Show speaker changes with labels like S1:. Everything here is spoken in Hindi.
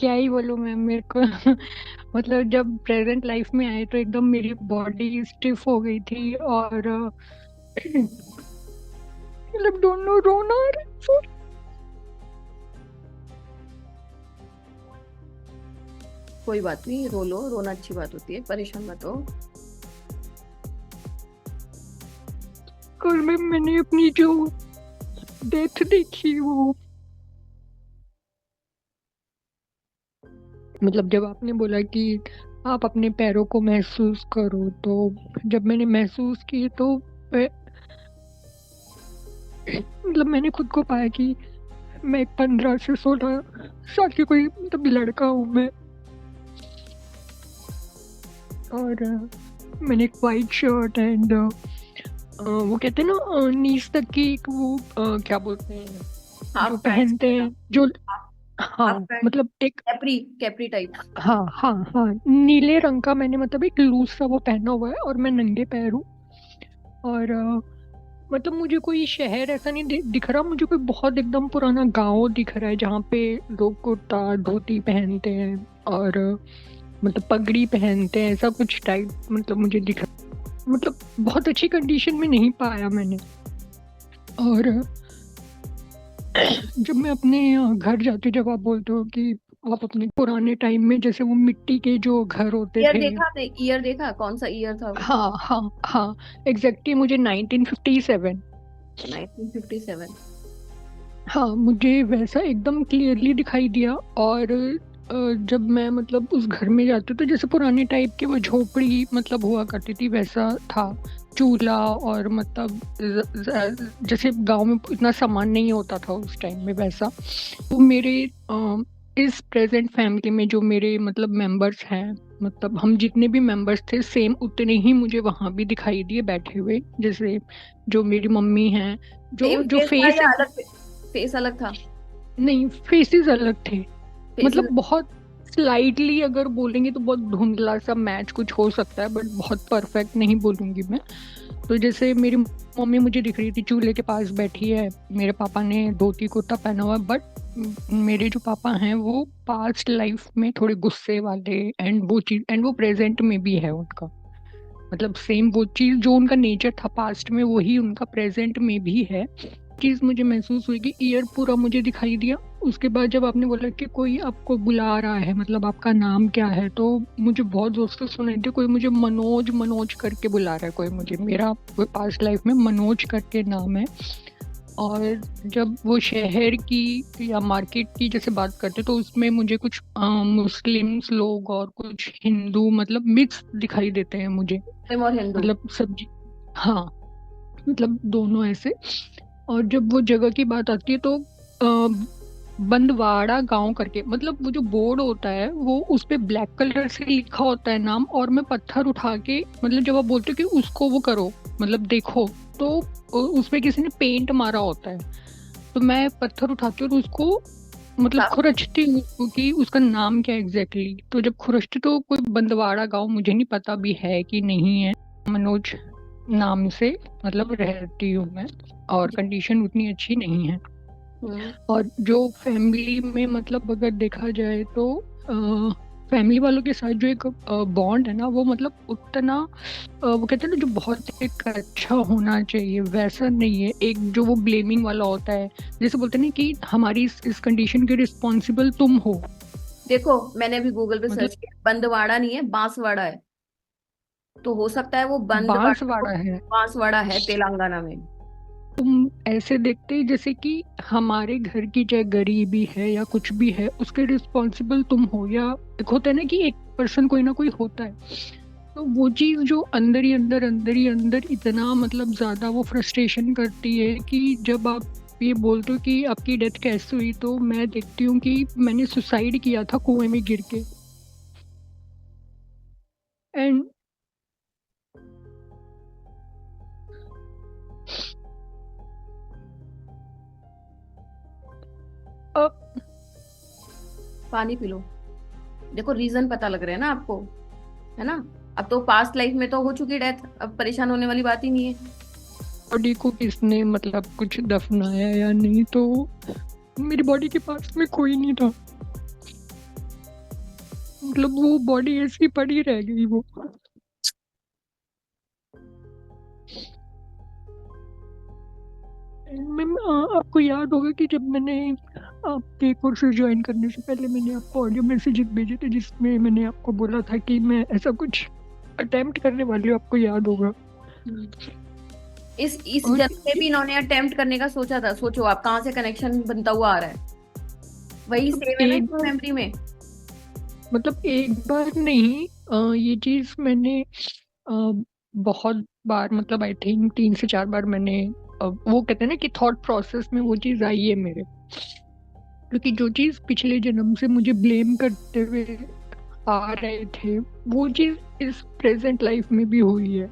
S1: क्या ही बोलूं मैं, मेरे को मतलब जब प्रेजेंट लाइफ में आए तो एकदम मेरी बॉडी स्टिफ हो गई थी, और मतलब दोनों रोना आ रहा है।
S2: कोई बात नहीं, रो लो, रोना अच्छी बात होती है, परेशान मत हो।
S1: और मैंने अपनी जो डेथ देखी वो, मतलब जब आपने बोला कि आप अपने पैरों को महसूस करो, तो जब मैंने महसूस की तो मतलब मैंने खुद को पाया कि मैं 15 से 16 साल की कोई मतलब लड़का हूँ मैं। और मैंने एक वाइट शर्ट एंड वो कहते हैं ना नीज तक की एक वो क्या बोलते हैं जो
S2: हाफ पैंट,
S1: पहनते हैं जो, हाँ
S2: हाफ पैंट,
S1: मतलब एक,
S2: कैपरी, कैपरी टाइप।
S1: हाँ हाँ हाँ, नीले रंग का मैंने मतलब एक लूज सा वो पहना हुआ है, और मैं नंगे पैर हूँ। और मतलब मुझे कोई शहर ऐसा नहीं दिख रहा, मुझे कोई बहुत एकदम पुराना गांव दिख रहा है जहाँ पे लोग कुर्ता धोती पहनते हैं, और मतलब पगड़ी पहनते हैं, ऐसा कुछ टाइप मतलब मुझे दिख रहा है। मतलब बहुत अच्छी कंडीशन में नहीं पाया मैंने। और जब मैं अपने घर जाती हूँ, जब आप बोलते हो कि आप अपने पुराने टाइम में जैसे वो मिट्टी के जो घर होते
S2: ईयर
S1: थे।
S2: देखा आपने? ईयर देखा, कौन सा ईयर था वो?
S1: हाँ हाँ हाँ, एग्जैक्टली मुझे 1957।
S2: 1957।
S1: हाँ, मुझे वैसा एकदम क्लियरली दिखाई दिया। और जब मैं मतलब उस घर में जाती तो जैसे पुराने टाइप की वो झोपड़ी मतलब हुआ करती थी वैसा था। चूल्हा और मतलब जैसे गांव में इतना सामान नहीं होता था उस टाइम में वैसा। वो मेरे इस प्रेजेंट फैमिली में जो मेरे मतलब मेंबर्स हैं, मतलब हम जितने भी मेंबर्स थे सेम उतने ही मुझे वहां भी दिखाई दिए बैठे हुए। जैसे जो मेरी मम्मी हैं, जो
S2: सेम
S1: जो
S2: फेस था
S1: फेस
S2: या
S1: है,
S2: अलग? फेस अलग था?
S1: नहीं फेसेस अलग थे।
S2: फेस
S1: मतलब
S2: अलग।
S1: बहुत स्लाइटली अगर बोलेंगे तो बहुत धुंधला सा मैच कुछ हो सकता है, बट बहुत परफेक्ट नहीं बोलूंगी मैं। तो जैसे मेरी मम्मी मुझे दिख रही थी चूल्हे के पास बैठी है, मेरे पापा ने धोती कुर्ता पहना हुआ है, बट मेरे जो पापा हैं वो पास्ट लाइफ में थोड़े गुस्से वाले, एंड वो चीज एंड वो प्रेजेंट में भी है उनका। मतलब सेम वो चीज जो उनका नेचर था पास्ट में वही उनका प्रेजेंट में भी है। चीज मुझे महसूस हुई कि ईयर पूरा मुझे दिखाई दिया। उसके बाद जब आपने बोला कि कोई आपको बुला रहा है, मतलब आपका नाम क्या है, तो मुझे बहुत जोर से सुनाई दिया कोई मुझे मनोज मनोज करके बुला रहा है। कोई मुझे, मेरा पास्ट लाइफ में मनोज करके नाम है। और जब वो शहर की या मार्केट की जैसे बात करते तो उसमें मुझे कुछ मुस्लिम्स लोग और कुछ हिंदू मतलब मिक्स दिखाई देते हैं मुझे।
S2: मुस्लिम और हिंदू।
S1: मतलब सब्जी, हाँ, मतलब दोनों ऐसे। और जब वो जगह की बात आती है तो बंदवाड़ा गांव करके, मतलब वो जो बोर्ड होता है वो उस पे ब्लैक कलर से लिखा होता है नाम, और मैं पत्थर उठा के मतलब जब आप बोलते हो कि उसको वो करो मतलब देखो, तो उस पे किसी ने पेंट मारा होता है। तो मैं पत्थर उठाती हूँ और उसको मतलब
S2: साफ।
S1: खुरचती हूँ उसको कि उसका नाम क्या एग्जैक्टली exactly। तो जब खुरचती तो कोई बंदवाड़ा गांव, मुझे नहीं पता भी है कि नहीं है, मनोज नाम से मतलब रहती हूँ मैं। और
S2: जी।
S1: कंडीशन उतनी अच्छी नहीं है।
S2: हम्म।
S1: और जो फैमिली में मतलब अगर देखा जाए तो फैमिली वालों के साथ जो एक बॉन्ड है ना वो मतलब उतना वो कहते हैं ना जो बहुत एक अच्छा होना चाहिए वैसा नहीं है। एक जो वो ब्लेमिंग वाला होता है, जैसे बोलते हैं ना कि हमारी इस कंडीशन के रिस्पॉन्सिबल तुम हो।
S2: देखो, मैंने अभी गूगल पे
S1: मतलब
S2: सर्च किया, बंदवाड़ा नहीं है, बांसवाड़ा है। तो हो सकता है वो बंदवाड़ा को
S1: बांसवाड़ा है।
S2: बांसवाड़ा है तेलंगाना में।
S1: तुम ऐसे देखते ही जैसे कि हमारे घर की चाहे गरीबी है या कुछ भी है उसके रिस्पॉन्सिबल तुम हो, या एक होता है ना कि एक पर्सन कोई ना कोई होता है। तो वो चीज जो अंदर ही अंदर अंदर ही अंदर इतना मतलब ज्यादा वो फ्रस्ट्रेशन करती है कि जब आप ये बोलते हो कि आपकी डेथ कैसे हुई, तो मैं देखती हूँ कि मैंने सुसाइड किया था कुएं में गिर के। एंड अब
S2: पानी पी लो। देखो, रीजन पता लग रहा है ना आपको, है ना? अब तो पास्ट लाइफ में तो हो चुकी डेथ, अब परेशान होने वाली बात ही नहीं है।
S1: बॉडी को किसने मतलब कुछ दफनाया या नहीं, तो मेरी बॉडी के पास में कोई नहीं था। मतलब वो बॉडी ऐसी पड़ी रह गई वो। मैम आपको याद होगा कि जब मैंने आपके कोर्सेज ज्वाइन करने से पहले मैंने आपको ऑडियो मैसेजेस भेजे थे जिसमें मैंने आपको बोला था कि मैं ऐसा कुछ अटेम्प्ट करने वाली हूँ, आपको याद होगा।
S2: इस
S1: और
S2: जन्म में भी इन्होंने अटेम्प्ट करने का सोचा था। सोचो आप कहाँ से कनेक्शन बनता हुआ आ रहा है। वही
S1: मतलब
S2: सेव है ना
S1: एक
S2: इनकी
S1: बार,
S2: मेमोरी में।
S1: मतलब एक बार नहीं, ये चीज मैंने बहुत बार, मतलब आई थिंक 3 से 4 बार मैंने वो कहते हैं ना कि थॉट प्रोसेस में वो चीज आई है मेरे। क्योंकि जो चीज पिछले जन्म से मुझे ब्लेम करते हुए आ रहे थे, वो चीज इस प्रेजेंट लाइफ में भी हुई है।